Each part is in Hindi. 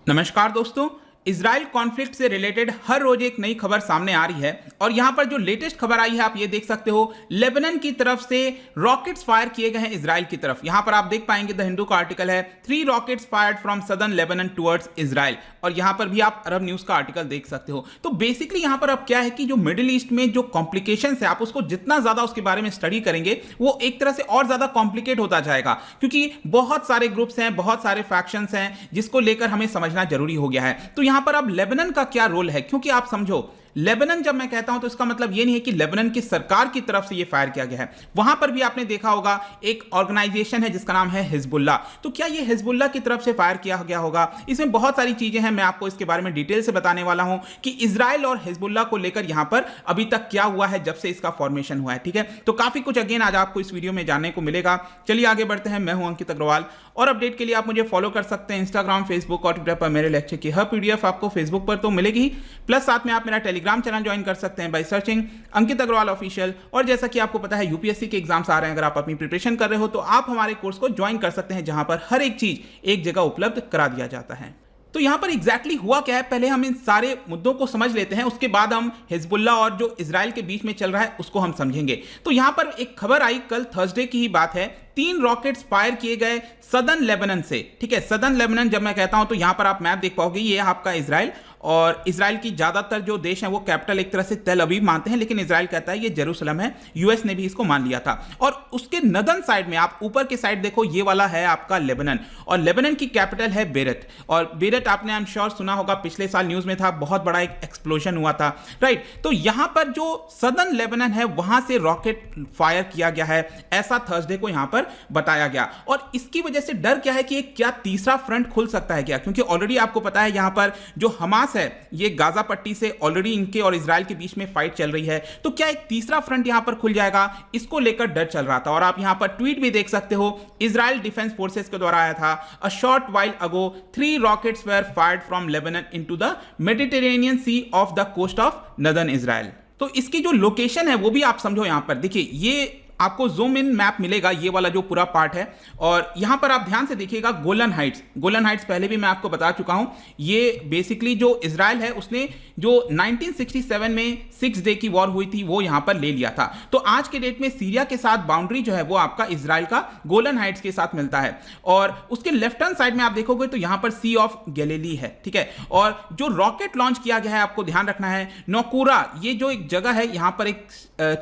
नमस्कार दोस्तों। इजराइल कॉन्फ्लिक्ट से रिलेटेड हर रोज एक नई खबर सामने आ रही है और यहां पर जो लेटेस्ट खबर आई है आप ये देख सकते हो, लेबनान की तरफ से रॉकेट्स फायर किए गए हैं इजराइल की तरफ। यहां पर आप देख पाएंगे द हिंदू का आर्टिकल है 3 rockets fired from southern Lebanon towards Israel, और यहां पर भी आप अरब न्यूज का आर्टिकल देख सकते हो। तो बेसिकली यहां पर अब क्या है कि जो मिडिल ईस्ट में जो कॉम्प्लिकेशंस है आप उसको जितना ज्यादा उसके बारे में स्टडी करेंगे वो एक तरह से और ज्यादा कॉम्प्लिकेट होता जाएगा, क्योंकि बहुत सारे ग्रुप्स हैं, बहुत सारे फैक्शंस हैं जिसको लेकर हमें समझना जरूरी हो गया है। तो यहां पर अब लेबनान का क्या रोल है, क्योंकि आप समझो लेबनान जब मैं कहता हूं तो इसका मतलब यह नहीं है कि लेबनान की सरकार की तरफ से यह फायर किया गया है। वहां पर भी आपने देखा होगा एक ऑर्गेनाइजेशन है जिसका नाम है हिजबुल्लाह। तो क्या यह हिजबुल्लाह की तरफ से फायर किया गया होगा? इसमें बहुत सारी चीजें हैं, मैं आपको इसके बारे में डिटेल से बताने वाला हूं कि इजराइल और हिजबुल्लाह को लेकर यहां पर अभी तक क्या हुआ है जब से इसका फॉर्मेशन हुआ है। ठीक है, तो काफी कुछ अगेन आज आपको इस वीडियो में जानने को मिलेगा। चलिए आगे बढ़ते हैं। मैं हूं अंकित अग्रवाल और अपडेट के लिए आप मुझे फॉलो कर सकते हैं इंस्टाग्राम, फेसबुक और ट्विटर पर। मेरे लेक्चर की हर पीडीएफ आपको फेसबुक पर तो मिलेगी, प्लस साथ में आप मेरा टेलीग्राम चैनल ज्वाइन कर सकते हैं by searching Ankit Agrawal official. और जैसा कि आपको पता है यूपीएससी के एग्जाम्स आ रहे हैं, अगर आप अपनी प्रिपरेशन कर रहे हो तो आप हमारे कोर्स को ज्वाइन कर सकते हैं जहां पर हर एक चीज एक जगह उपलब्ध करा दिया जाता है। तो यहां पर एग्जैक्टली हुआ क्या है, पहले हम इन सारे मुद्दों को समझ लेते हैं, उसके बाद हम हिजबुल्लाह और जो इजराइल के बीच में चल रहा है उसको हम समझेंगे। तो यहां पर एक खबर आई, कल थर्सडे की ही बात है, 3 रॉकेट्स फायर किए गए सदर्न लेबनान से। ठीक है, सदर्न लेबनान जब मैं कहता हूं तो यहां पर आप मैप देख पाओगे, ये आपका इजराइल, और इजराइल की ज्यादातर जो देश हैं वो कैपिटल एक तरह से तेल अवीव मानते हैं, लेकिन इजराइल कहता है ये जेरूसलम है। यूएस ने भी इसको मान लिया था। और उसके नदन साइड में आप ऊपर के साइड देखो, ये वाला है आपका लेबनान, और लेबनान की कैपिटल है बेरत। और बेरत आपने आई एम श्योर सुना होगा, पिछले साल न्यूज में था, बहुत बड़ा एक एक्सप्लोजन हुआ था, राइट। तो यहां पर जो सदर्न लेबनान है वहां से रॉकेट फायर किया गया है, ऐसा थर्सडे को यहां पर बताया गया। और इसकी वजह से डर क्या है कि एक क्या तीसरा फ्रंट खुल सकता है क्या, क्योंकि ऑलरेडी आपको पता है यहां पर जो हमास है ये गाजा पट्टी से ऑलरेडी इनके और इजराइल के बीच में फाइट चल रही है। तो क्या एक तीसरा फ्रंट यहां पर खुल जाएगा, इसको लेकर डर चल रहा था। और आप यहां पर ट्वीट भी देख सकते हो, इजराइल डिफेंस फोर्सेस के द्वारा आया था, a short while ago 3 rockets were fired from Lebanon into the Mediterranean sea off the coast of northern Israel. तो इसकी जो लोकेशन है वो भी आप समझो। यहां पर देखिए, ये आपको जूम इन मैप मिलेगा, ये वाला जो पूरा पार्ट है, और यहां पर आप ध्यान से देखिएगा गोलन हाइट्स। गोलन हाइट्स पहले भी मैं आपको बता चुका हूं, ये बेसिकली जो इजराइल है उसने जो 1967 में 6 डे की वॉर हुई थी वो यहां पर ले लिया था। तो आज के डेट में सीरिया के साथ बाउंड्री जो है वो आपका इजराइल का गोलन हाइट्स के साथ मिलता है। और उसके लेफ्ट हैंड साइड में आप देखोगे तो यहां पर सी ऑफ गैलिली है। ठीक है, और जो रॉकेट लॉन्च किया गया है आपको ध्यान रखना है, नौकुरा, ये जो एक जगह है, यहां पर एक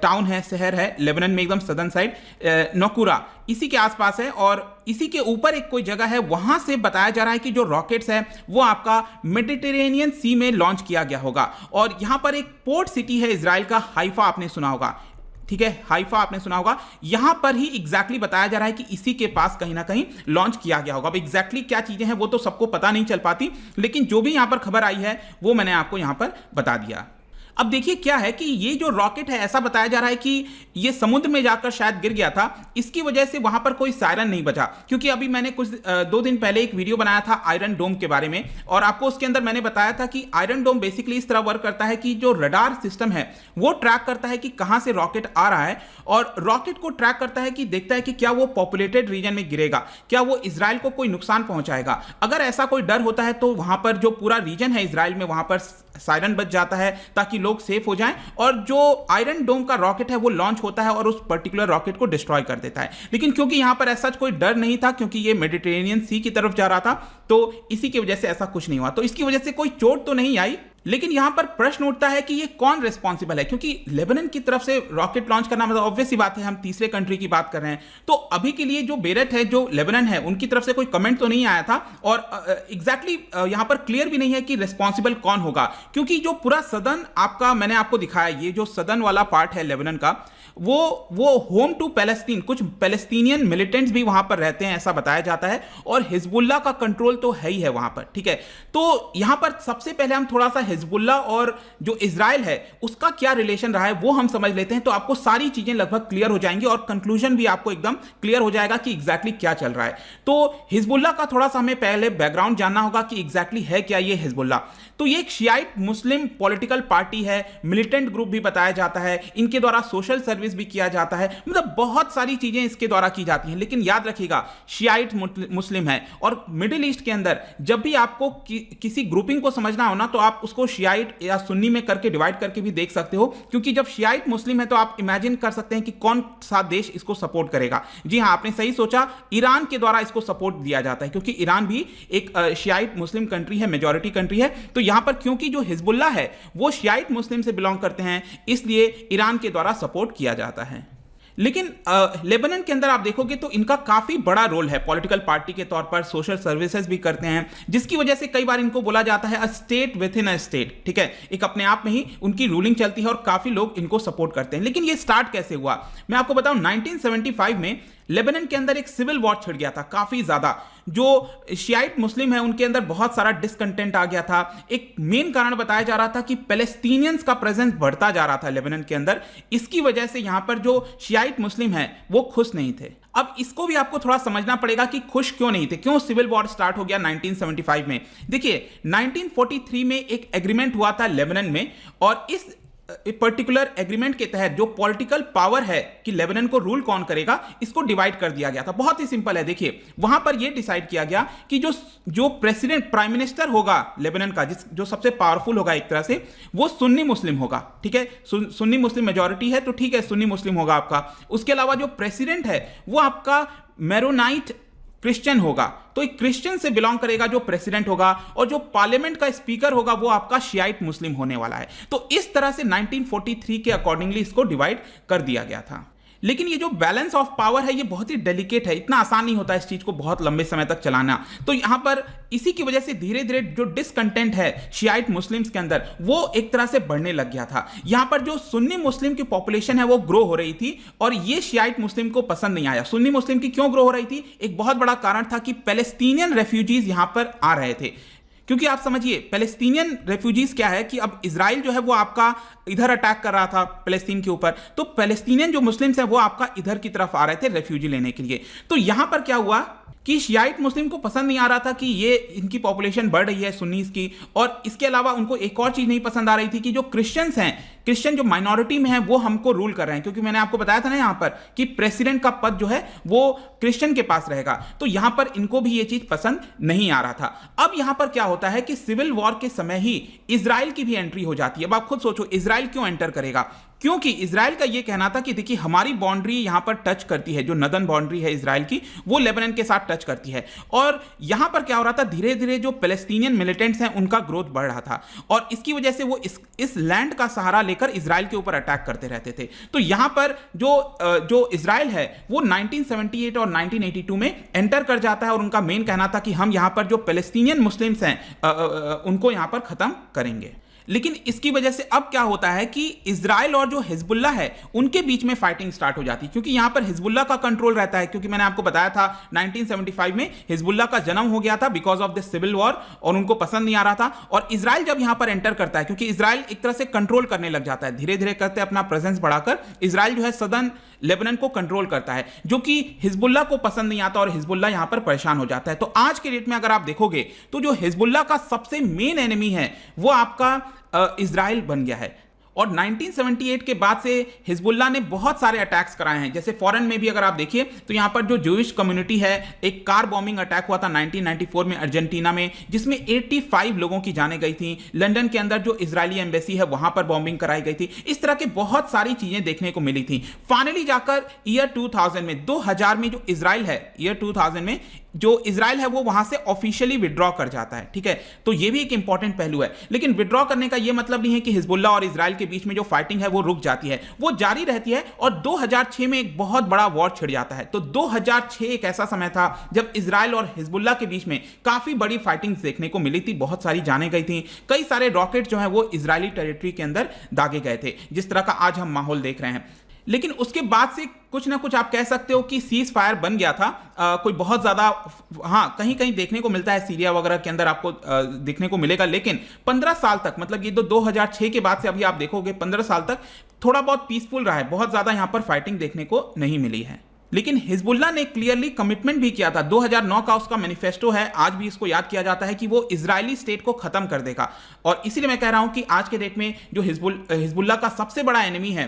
टाउन है, शहर है लेबनान में एकदम सदर्न साइड, नौकुरा इसी के आसपास है, और इसी के ऊपर एक कोई जगह है, वहां से बताया जा रहा है कि जो रॉकेट्स है वो आपका मेडिटेरेनियन सी में लॉन्च किया गया होगा। और यहां पर एक पोर्ट सिटी है इजराइल का, हाइफा, आपने सुना होगा। ठीक है, हाइफा आपने सुना होगा, यहां पर ही एग्जैक्टली बताया जा रहा है कि इसी के पास कहीं ना कहीं लॉन्च किया गया होगा। अब एग्जैक्टली क्या चीजें हैं वो तो सबको पता नहीं चल पाती, लेकिन जो भी यहां पर खबर आई है वो मैंने आपको यहां पर बता दिया। अब देखिए क्या है कि ये जो रॉकेट है, ऐसा बताया जा रहा है कि ये समुद्र में जाकर शायद गिर गया था, इसकी वजह से वहां पर कोई सायरन नहीं बजा। क्योंकि अभी मैंने कुछ 2 दिन पहले एक वीडियो बनाया था आयरन डोम के बारे में, और आपको उसके अंदर मैंने बताया था कि आयरन डोम बेसिकली इस तरह वर्क करता है कि जो रडार सिस्टम है वो ट्रैक करता है कि कहां से रॉकेट आ रहा है, और रॉकेट को ट्रैक करता है कि देखता है कि क्या वो पॉपुलेटेड रीजन में गिरेगा, क्या वो इजराइल को कोई नुकसान पहुंचाएगा। अगर ऐसा कोई डर होता है तो वहां पर जो पूरा रीजन है इजराइल में, वहां पर सायरन बज जाता है ताकि लोग सेफ हो जाएं, और जो आयरन डोम का रॉकेट है वो लॉन्च होता है और उस पर्टिकुलर रॉकेट को डिस्ट्रॉय कर देता है। लेकिन क्योंकि यहां पर ऐसा कोई डर नहीं था, क्योंकि ये मेडिटेरेनियन सी की तरफ जा रहा था, तो इसी की वजह से ऐसा कुछ नहीं हुआ। तो इसकी वजह से कोई चोट तो नहीं आई, लेकिन यहां पर प्रश्न उठता है कि ये कौन रिस्पॉन्सिबल है, क्योंकि लेबनान की तरफ से रॉकेट लॉन्च करना मतलब ऑब्वियस सी बात है, हम तीसरे कंट्री की बात कर रहे हैं। तो अभी के लिए जो बेरत है, जो लेबनान है, उनकी तरफ से कोई कमेंट तो नहीं आया था, और एग्जैक्टली यहां पर क्लियर भी नहीं है कि रिस्पॉन्सिबल कौन होगा, क्योंकि जो पूरा सदर्न आपका मैंने आपको दिखाया, ये जो सदर्न वाला पार्ट है लेबनान का, वो होम टू पैलेस्टीन, कुछ पैलेस्टीनियन मिलिटेंट्स भी वहां पर रहते हैं ऐसा बताया जाता है, और हिजबुल्लाह का कंट्रोल तो है ही है वहां पर। ठीक है, तो यहां पर सबसे पहले हम थोड़ा सा हिजबुल्लाह और जो इजराइल है उसका क्या रिलेशन रहा है वो हम समझ लेते हैं, तो आपको सारी चीजें लगभग क्लियर हो जाएंगी और कंक्लूजन भी आपको एकदम क्लियर हो जाएगा कि एग्जैक्टली क्या चल रहा है। तो हिजबुल्लाह का थोड़ा सा हमें पहले बैकग्राउंड जानना होगा कि एग्जैक्टली है क्या ये हिजबुल्लाह। तो ये एक शियाइट मुस्लिम पॉलिटिकल पार्टी है, मिलिटेंट ग्रुप भी बताया जाता है, इनके द्वारा सोशल सर्विस सर्विस भी किया जाता है, मतलब बहुत सारी चीजें इसके द्वारा की जाती हैं। लेकिन याद रखिएगा शियाइट मुस्लिम है, और मिडिल ईस्ट के अंदर जब भी आपको किसी ग्रुपिंग को समझना हो ना, तो आप उसको शियाइट या सुन्नी में करके डिवाइड करके भी देख सकते हो, क्योंकि जब शियाइट मुस्लिम है तो आप इमेजिन कर सकते हैं कि कौन सा देश इसको सपोर्ट करेगा। जी हाँ, आपने सही सोचा, ईरान के द्वारा इसको सपोर्ट दिया जाता है, क्योंकि ईरान भी एक शियाइट मुस्लिम कंट्री है, मेजॉरिटी कंट्री है। तो यहां पर क्योंकि जो हिजबुल्लाह है वो शियाइट मुस्लिम से बिलोंग करते हैं, इसलिए ईरान के द्वारा सपोर्ट किया जाता है। लेकिन लेबनान के अंदर आप देखोगे तो इनका काफी बड़ा रोल है, पॉलिटिकल पार्टी के तौर पर सोशल सर्विसेज भी करते हैं, जिसकी वजह से कई बार इनको बोला जाता है a state with in a state. ठीक है, एक अपने आप में ही उनकी रूलिंग चलती है और काफी लोग इनको सपोर्ट करते हैं। लेकिन ये स्टार्ट कैसे हुआ, मैं आपको बताऊं, 1975 में लेबनान के अंदर एक सिविल वॉर छिड़ गया था, काफी ज्यादा। जो शियाइट मुस्लिम है उनके अंदर बहुत सारा डिसकंटेंट आ गया था। एक मेन कारण बताया जा रहा था कि पैलेस्टीनियंस का प्रेजेंस बढ़ता जा रहा था लेबनान के अंदर, इसकी वजह से यहां पर जो शियाइट मुस्लिम है वो खुश नहीं थे। अब इसको भी आपको थोड़ा समझना पड़ेगा कि खुश क्यों नहीं थे, क्यों सिविल वॉर स्टार्ट हो गया 1975 में। देखिए 1943 में एक एग्रीमेंट हुआ था लेबनान में, और इस पर्टिकुलर एग्रीमेंट के तहत जो पॉलिटिकल पावर है कि लेबनान को रूल कौन करेगा, इसको डिवाइड कर दिया गया था। बहुत ही सिंपल है, देखिए वहां पर यह डिसाइड किया गया कि जो प्रेसिडेंट प्राइम मिनिस्टर होगा लेबनान का, जो सबसे पावरफुल होगा एक तरह से, वो सुन्नी मुस्लिम होगा। ठीक है, सुन्नी मुस्लिम मेजॉरिटी है तो ठीक है, सुन्नी मुस्लिम होगा आपका। उसके अलावा जो प्रेसिडेंट है वो आपका मेरोनाइट क्रिश्चियन होगा, तो एक क्रिश्चियन से बिलोंग करेगा जो प्रेसिडेंट होगा, और जो पार्लियामेंट का स्पीकर होगा वो आपका शियाइट मुस्लिम होने वाला है। तो इस तरह से 1943 के अकॉर्डिंगली इसको डिवाइड कर दिया गया था। लेकिन ये जो बैलेंस ऑफ पावर है ये बहुत ही डेलिकेट है, इतना आसान नहीं होता इस चीज को बहुत लंबे समय तक चलाना। तो यहां पर इसी की वजह से धीरे धीरे जो डिसकंटेंट है शियाइट मुस्लिम्स के अंदर वो एक तरह से बढ़ने लग गया था। यहां पर जो सुन्नी मुस्लिम की पॉपुलेशन है वो ग्रो हो रही थी, और ये शियाइट मुस्लिम को पसंद नहीं आया। सुन्नी मुस्लिम की क्यों ग्रो हो रही थी, एक बहुत बड़ा कारण था कि पैलेस्टीनियन रेफ्यूजीज यहां पर आ रहे थे। क्योंकि आप समझिए पैलेस्टीनियन रेफ्यूजीज क्या है कि अब इजराइल जो है वो आपका इधर अटैक कर रहा था पैलेस्टीन के ऊपर, तो पैलेस्टीनियन जो मुस्लिम्स हैं वो आपका इधर की तरफ आ रहे थे रेफ्यूजी लेने के लिए। तो यहां पर क्या हुआ कि शियाइट मुस्लिम को पसंद नहीं आ रहा था कि ये इनकी पॉपुलेशन बढ़ रही है सुन्नीस की, और इसके अलावा उनको एक और चीज नहीं पसंद आ रही थी कि जो क्रिश्चियंस हैं, क्रिश्चियन जो माइनॉरिटी में है वो हमको रूल कर रहे हैं, क्योंकि मैंने आपको बताया था ना यहां पर कि प्रेसिडेंट का पद जो है वो क्रिश्चियन के पास रहेगा। तो यहां पर इनको भी ये चीज पसंद नहीं आ रहा था। अब यहां पर क्या होता है कि सिविल वॉर के समय ही इजराइल की भी एंट्री हो जाती है। अब आप खुद सोचो इजराइल क्यों एंटर करेगा, क्योंकि इजराइल का यह कहना था कि देखिए हमारी बाउंड्री यहां पर टच करती है, जो नदन बाउंड्री है इजराइल की वो लेबनान के साथ टच करती है। और यहां पर क्या हो रहा था, धीरे धीरे जो पैलेस्टीनियन मिलिटेंट्स हैं उनका ग्रोथ बढ़ रहा था, और इसकी वजह से वो इस लैंड का सहारा लेकर इजराइल के ऊपर अटैक करते रहते थे। तो यहां पर जो इजराइल है वो 1978 और 1982 में एंटर कर जाता है, और उनका मेन कहना था कि हम यहां पर जो पैलेस्टीनियन मुस्लिम्स हैं उनको यहां पर खत्म करेंगे। लेकिन इसकी वजह से अब क्या होता है कि इजराइल और जो हिजबुल्लाह है उनके बीच में फाइटिंग स्टार्ट हो जाती है, क्योंकि यहां पर हिजबुल्लाह का कंट्रोल रहता है। क्योंकि मैंने आपको बताया था 1975 में हिजबुल्लाह का जन्म हो गया था because of this civil war, और उनको पसंद नहीं आ रहा था। और इजराइल जब यहां पर एंटर करता है, क्योंकि इजराइल एक तरह से कंट्रोल करने लग जाता है, धीरे धीरे करते अपना प्रेजेंस बढ़ाकर इजराइल जो है सदर्न लेबनान को कंट्रोल करता है, जो कि हिजबुल्लाह को पसंद नहीं आता, और हिजबुल्लाह यहां पर परेशान हो जाता है। तो आज के डेट में अगर आप देखोगे तो जो हिजबुल्लाह का सबसे मेन एनिमी है वो आपका इजराइल बन गया है। और 1978 के बाद से हिजबुल्लाह ने बहुत सारे अटैक्स कराए हैं, जैसे फॉरेन में भी अगर आप देखिए तो यहां पर जो जूइश कम्युनिटी है, एक कार बॉम्बिंग अटैक हुआ था 1994 में अर्जेंटीना में, जिसमें 85 लोगों की जानें गई थी। लंदन के अंदर जो इजरायली एम्बेसी है वहां पर बॉम्बिंग कराई गई थी। इस तरह के बहुत सारी चीजें देखने को मिली थी। फाइनली जाकर ईयर 2000 में 2000 में जो इजराइल है, ईयर 2000 में जो इजराइल है वो वहां से ऑफिशियली विड्रॉ कर जाता है। ठीक है, तो ये भी एक इंपॉर्टेंट पहलू है। लेकिन विड्रॉ करने का ये मतलब नहीं है कि हिजबुल्लाह और इजराइल के बीच में जो फाइटिंग है वो रुक जाती है, वो जारी रहती है। और 2006 में एक बहुत बड़ा वॉर छिड़ जाता है। तो 2006 एक ऐसा समय था जब इजराइल और हिजबुल्लाह के बीच में काफी बड़ी फाइटिंग देखने को मिली थी, बहुत सारी जाने गई थी, कई सारे रॉकेट जो है वो इजरायली टेरिटरी के अंदर दागे गए थे, जिस तरह का आज हम माहौल देख रहे हैं। लेकिन उसके बाद से कुछ ना कुछ आप कह सकते हो कि सीज फायर बन गया था। कोई बहुत ज्यादा, हाँ कहीं कहीं देखने को मिलता है, सीरिया वगैरह के अंदर आपको देखने को मिलेगा, लेकिन 15 साल तक, मतलब ये तो 2006 के बाद से अभी आप देखोगे 15 साल तक थोड़ा बहुत पीसफुल रहा है, बहुत ज्यादा यहां पर फाइटिंग देखने को नहीं मिली है। लेकिन हिजबुल्लाह ने क्लियरली कमिटमेंट भी किया था, 2009 का उसका मैनिफेस्टो है, आज भी इसको याद किया जाता है कि वो इजरायली स्टेट को खत्म कर देगा। और इसीलिए मैं कह रहा हूं कि आज के डेट में जो हिजबुल्लाह का सबसे बड़ा एनिमी है,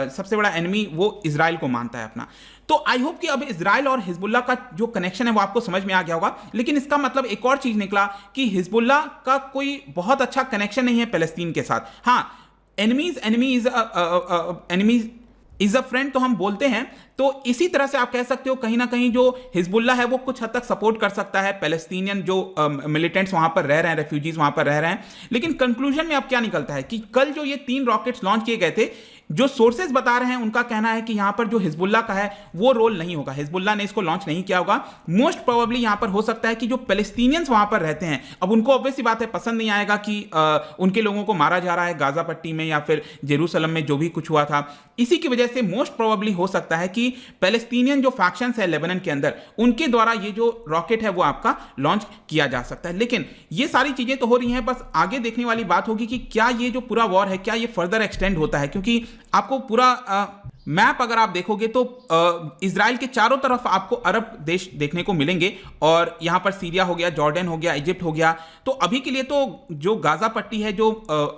सबसे बड़ा एनिमी वो इजराइल को मानता है अपना। तो आई होप कि अब इजराइल और हिजबुल्लाह का जो कनेक्शन है वो आपको समझ में आ गया होगा। लेकिन इसका मतलब एक और चीज निकला कि हिजबुल्लाह का कोई बहुत अच्छा कनेक्शन नहीं है पैलेस्तीन के साथ। हाँ, एनिमी इज अ फ्रेंड तो हम बोलते हैं, तो इसी तरह से आप कह सकते हो कहीं ना कहीं जो हिजबुल्लाह है वो कुछ हद तक सपोर्ट कर सकता है पैलेस्टीनियन जो मिलिटेंट्स वहां पर रह रहे हैं, रेफ्यूजीज वहां पर रह रहे हैं। लेकिन कंक्लूजन में अब क्या निकलता है कि कल जो ये 3 रॉकेट्स लॉन्च किए गए थे, जो सोर्सेज बता रहे हैं उनका कहना है कि यहां पर जो हिजबुल्लाह का है वो रोल नहीं होगा, हिजबुल्लाह ने इसको लॉन्च नहीं किया होगा। मोस्ट प्रोबेबली यहां पर हो सकता है कि जो पैलेस्टीनियंस वहां पर रहते हैं, अब उनको ऑब्वियस सी बात है पसंद नहीं आएगा कि उनके लोगों को मारा जा रहा है गाजा पट्टी में या फिर जेरूसलम में जो भी कुछ हुआ था। इसी की वजह से मोस्ट प्रोबेबली हो सकता है कि पैलेस्टीनियन जो फैक्शंस है लेबनान के अंदर, उनके द्वारा ये जो रॉकेट है वो आपका लॉन्च किया जा सकता है। लेकिन ये सारी चीजें तो हो रही हैं, बस आगे देखने वाली बात होगी कि क्या ये जो पूरा वॉर है क्या ये फर्दर एक्सटेंड होता है, क्योंकि आपको पूरा मैप अगर आप देखोगे तो इजराइल के चारों तरफ आपको अरब देश देखने को मिलेंगे, और यहां पर सीरिया हो गया, जॉर्डन हो गया, इजिप्ट हो गया। तो अभी के लिए तो जो गाजा पट्टी है, जो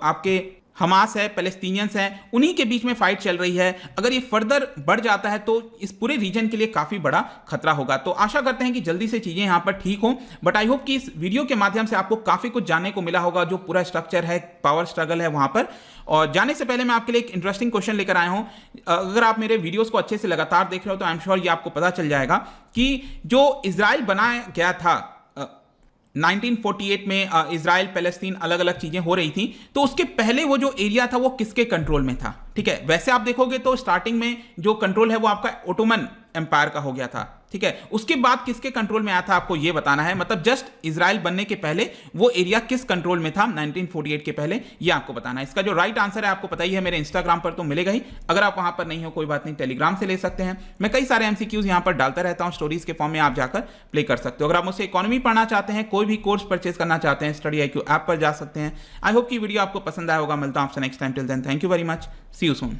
आपके हमास है, पैलेस्टीनियंस हैं, उन्हीं के बीच में फाइट चल रही है। अगर ये फर्दर बढ़ जाता है तो इस पूरे रीजन के लिए काफी बड़ा खतरा होगा। तो आशा करते हैं कि जल्दी से चीजें यहां पर ठीक हों। बट आई होप कि इस वीडियो के माध्यम से आपको काफी कुछ जानने को मिला होगा, जो पूरा स्ट्रक्चर है, पावर स्ट्रगल है वहां पर। और जाने से पहले मैं आपके लिए एक इंटरेस्टिंग क्वेश्चन लेकर आया हूं। अगर आप मेरे वीडियोस को अच्छे से लगातार देख रहे हो तो आई एम श्योर ये आपको पता चल जाएगा कि जो इजराइल बनाया गया था 1948 में, इजराइल पैलेस्तीन अलग अलग चीजें हो रही थी, तो उसके पहले वो जो एरिया था वो किसके कंट्रोल में था? ठीक है, वैसे आप देखोगे तो स्टार्टिंग में जो कंट्रोल है वो आपका ओटोमन एम्पायर का हो गया था। ठीक है, उसके बाद किसके कंट्रोल में आया था आपको ये बताना है, मतलब जस्ट इजराइल बनने के पहले वो एरिया किस कंट्रोल में था 1948 के पहले, ये आपको बताना है। इसका जो राइट आंसर है आपको पता ही है, मेरे इंस्टाग्राम पर तो मिलेगा ही। अगर आप वहां पर नहीं हो कोई बात नहीं, टेलीग्राम से ले सकते हैं। मैं कई सारे एमसीक्यूज यहां पर डालता रहता हूं, स्टोरीज के फॉर्म में आप जाकर प्ले कर सकते हो। अगर आप मुझसे इकोनॉमी पढ़ना चाहते हैं, कोई भी कोर्स परचेज करना चाहते हैं, स्टडी IQ ऐप पर जा सकते हैं। आई होप की वीडियो आपको पसंद आया होगा। मिलता हूं आपसे next time. Till then, thank you very much, see you soon.